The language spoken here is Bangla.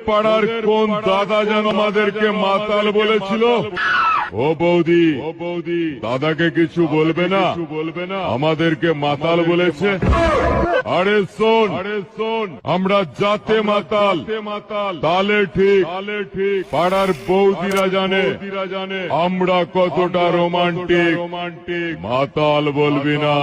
পাড়ার কোন দাদা যেন আমাদেরকে মাতাল বলেছিল? ও বৌদি, দাদাকে কিছু বলবে না, আমাদেরকে মাতাল বলেছে। আরে শোন, আমরা যাতে মাতাল তালে ঠিক, পাড়ার বৌদিরা জানে আমরা কতটা রোমান্টিক। মাতাল বলবি না।